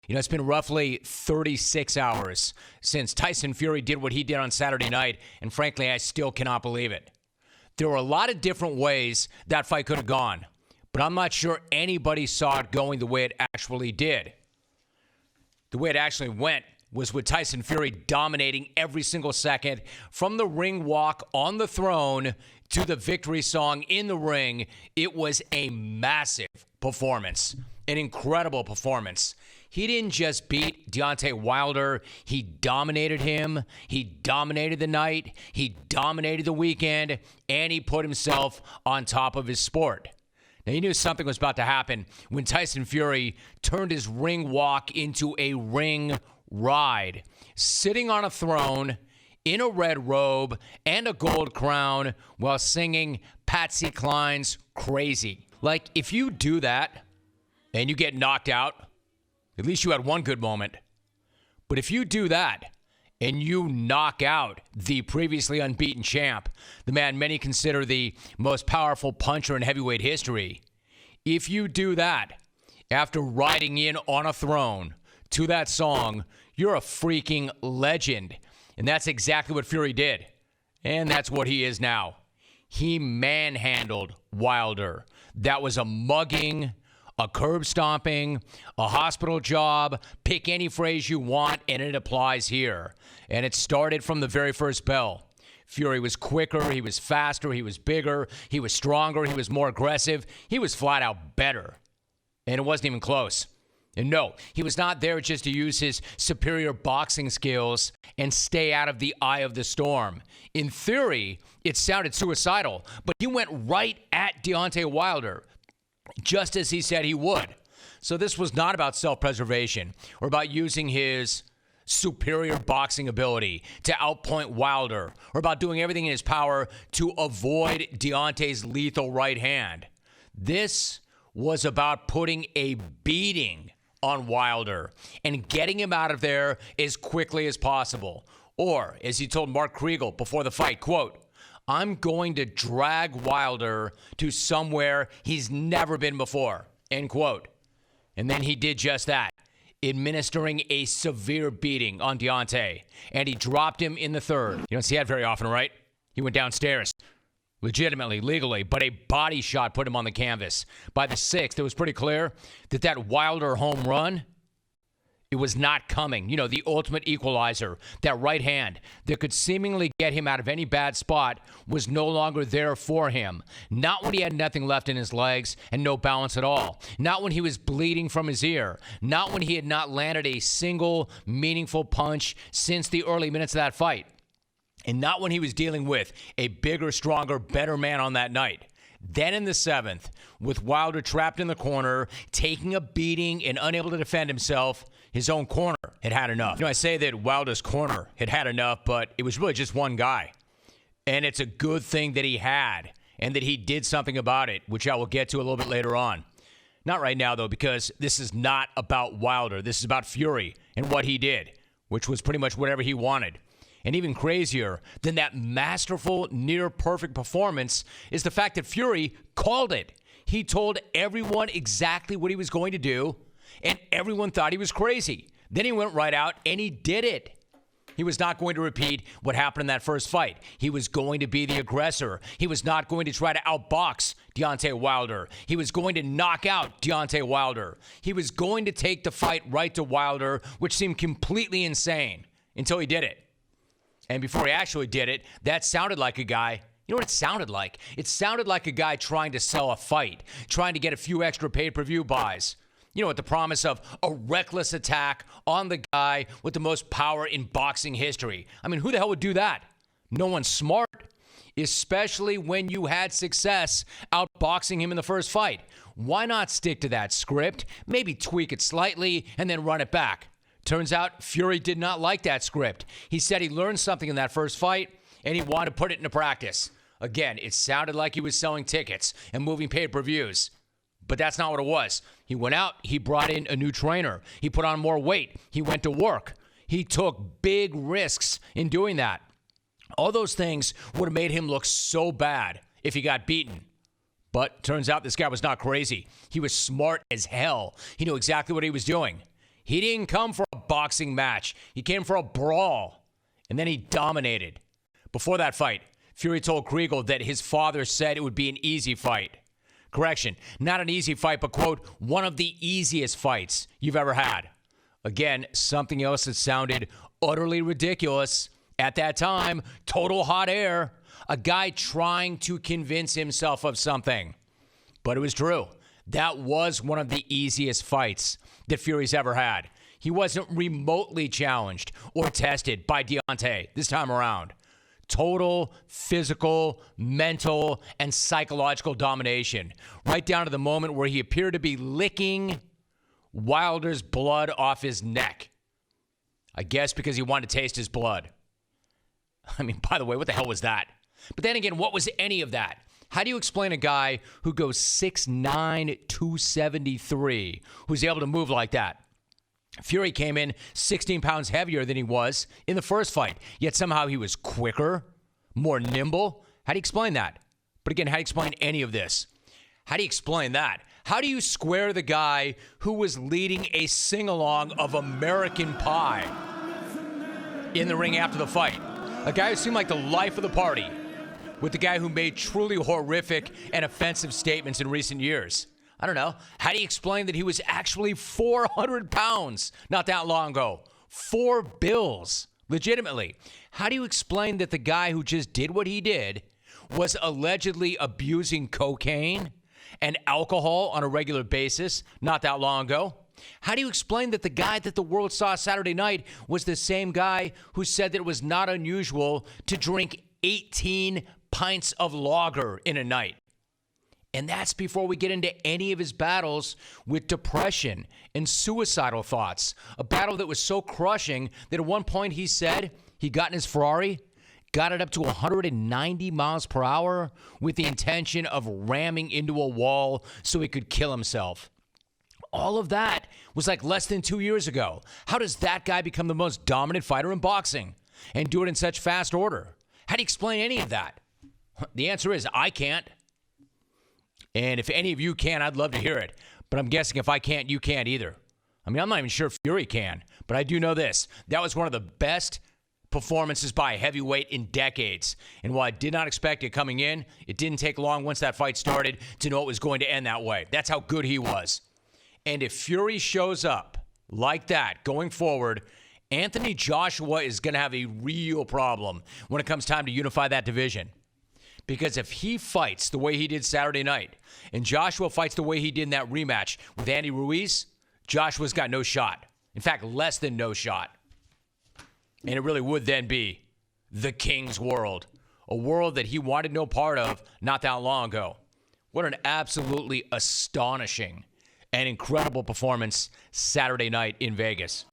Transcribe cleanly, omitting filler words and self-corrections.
It's been roughly 36 hours since Tyson Fury did what he did on Saturday night, and frankly, I still cannot believe it. There were a lot of different ways that fight could have gone, but I'm not sure anybody saw it going the way it actually did. The way it actually went was with Tyson Fury dominating every single second from the ring walk on the throne to the victory song in the ring. It was a massive performance, an incredible performance. He didn't just beat Deontay Wilder. He dominated him. He dominated the night. He dominated the weekend. And he put himself on top of his sport. Now, you knew something was about to happen when Tyson Fury turned his ring walk into a ring ride, sitting on a throne in a red robe and a gold crown while singing Patsy Cline's Crazy. Like, if you do that and you get knocked out, at least you had one good moment. But if you do that and you knock out the previously unbeaten champ, the man many consider the most powerful puncher in heavyweight history, if you do that after riding in on a throne to that song, you're a freaking legend. And that's exactly what Fury did. And that's what he is now. He manhandled Wilder. That was a mugging, a curb stomping, a hospital job. Pick any phrase you want, and it applies here. And it started from the very first bell. Fury was quicker, he was faster, he was bigger, he was stronger, he was more aggressive. He was flat out better. And it wasn't even close. And no, he was not there just to use his superior boxing skills and stay out of the eye of the storm. In theory, it sounded suicidal, but he went right at Deontay Wilder, just as he said he would. So this was not about self-preservation or about using his superior boxing ability to outpoint Wilder or about doing everything in his power to avoid Deontay's lethal right hand. This was about putting a beating on Wilder and getting him out of there as quickly as possible. Or, as he told Mark Kriegel before the fight, quote, "I'm going to drag Wilder to somewhere he's never been before," end quote. And then he did just that, administering a severe beating on Deontay. And he dropped him in the third. You don't see that very often, right? He went downstairs. Legitimately, legally, but a body shot put him on the canvas. By the sixth, it was pretty clear that that Wilder home run, it was not coming. The ultimate equalizer, that right hand that could seemingly get him out of any bad spot was no longer there for him. Not when he had nothing left in his legs and no balance at all. Not when he was bleeding from his ear. Not when he had not landed a single meaningful punch since the early minutes of that fight. And not when he was dealing with a bigger, stronger, better man on that night. Then in the seventh, with Wilder trapped in the corner, taking a beating and unable to defend himself, his own corner had had enough. I say that Wilder's corner had had enough, but it was really just one guy. And it's a good thing that he had and that he did something about it, which I will get to a little bit later on. Not right now, though, because this is not about Wilder. This is about Fury and what he did, which was pretty much whatever he wanted. And even crazier than that masterful, near-perfect performance is the fact that Fury called it. He told everyone exactly what he was going to do, and everyone thought he was crazy. Then he went right out, and he did it. He was not going to repeat what happened in that first fight. He was going to be the aggressor. He was not going to try to outbox Deontay Wilder. He was going to knock out Deontay Wilder. He was going to take the fight right to Wilder, which seemed completely insane until he did it. And before he actually did it, that sounded like a guy. You know what it sounded like? It sounded like a guy trying to sell a fight, trying to get a few extra pay-per-view buys. With the promise of a reckless attack on the guy with the most power in boxing history. I mean, who the hell would do that? No one smart, especially when you had success outboxing him in the first fight. Why not stick to that script, maybe tweak it slightly, and then run it back? Turns out Fury did not like that script. He said he learned something in that first fight, and he wanted to put it into practice. Again, it sounded like he was selling tickets and moving pay-per-views. But that's not what it was. He went out, he brought in a new trainer. He put on more weight. He went to work. He took big risks in doing that. All those things would have made him look so bad if he got beaten. But turns out this guy was not crazy. He was smart as hell. He knew exactly what he was doing. He didn't come for a boxing match. He came for a brawl, and then he dominated. Before that fight, Fury told Kriegel that his father said it would be an easy fight. Correction, not an easy fight, but, quote, one of the easiest fights you've ever had. Again, something else that sounded utterly ridiculous. At that time, total hot air. A guy trying to convince himself of something. But it was true. That was one of the easiest fights that Fury's ever had. He wasn't remotely challenged or tested by Deontay this time around. Total physical, mental, and psychological domination. Right down to the moment where he appeared to be licking Wilder's blood off his neck. I guess because he wanted to taste his blood. I mean, by the way, what the hell was that? But then again, what was any of that? How do you explain a guy who goes 6'9", 273, who's able to move like that? Fury came in 16 pounds heavier than he was in the first fight, yet somehow he was quicker, more nimble. How do you explain that? But again, how do you explain any of this? How do you explain that? How do you square the guy who was leading a sing-along of American Pie in the ring after the fight? A guy who seemed like the life of the party, with the guy who made truly horrific and offensive statements in recent years. I don't know. How do you explain that he was actually 400 pounds not that long ago? 4 bills, legitimately. How do you explain that the guy who just did what he did was allegedly abusing cocaine and alcohol on a regular basis not that long ago? How do you explain that the guy that the world saw Saturday night was the same guy who said that it was not unusual to drink 18 pints of lager in a night? And that's before we get into any of his battles with depression and suicidal thoughts. A battle that was so crushing that at one point he said he got in his Ferrari, got it up to 190 miles per hour with the intention of ramming into a wall so he could kill himself. All of that was like less than 2 years ago. How does that guy become the most dominant fighter in boxing and do it in such fast order? How do you explain any of that? The answer is I can't. And if any of you can, I'd love to hear it. But I'm guessing if I can't, you can't either. I mean, I'm not even sure if Fury can. But I do know this. That was one of the best performances by a heavyweight in decades. And while I did not expect it coming in, it didn't take long once that fight started to know it was going to end that way. That's how good he was. And if Fury shows up like that going forward, Anthony Joshua is going to have a real problem when it comes time to unify that division. Because if he fights the way he did Saturday night, and Joshua fights the way he did in that rematch with Andy Ruiz, Joshua's got no shot. In fact, less than no shot. And it really would then be the King's world, a world that he wanted no part of not that long ago. What an absolutely astonishing and incredible performance Saturday night in Vegas.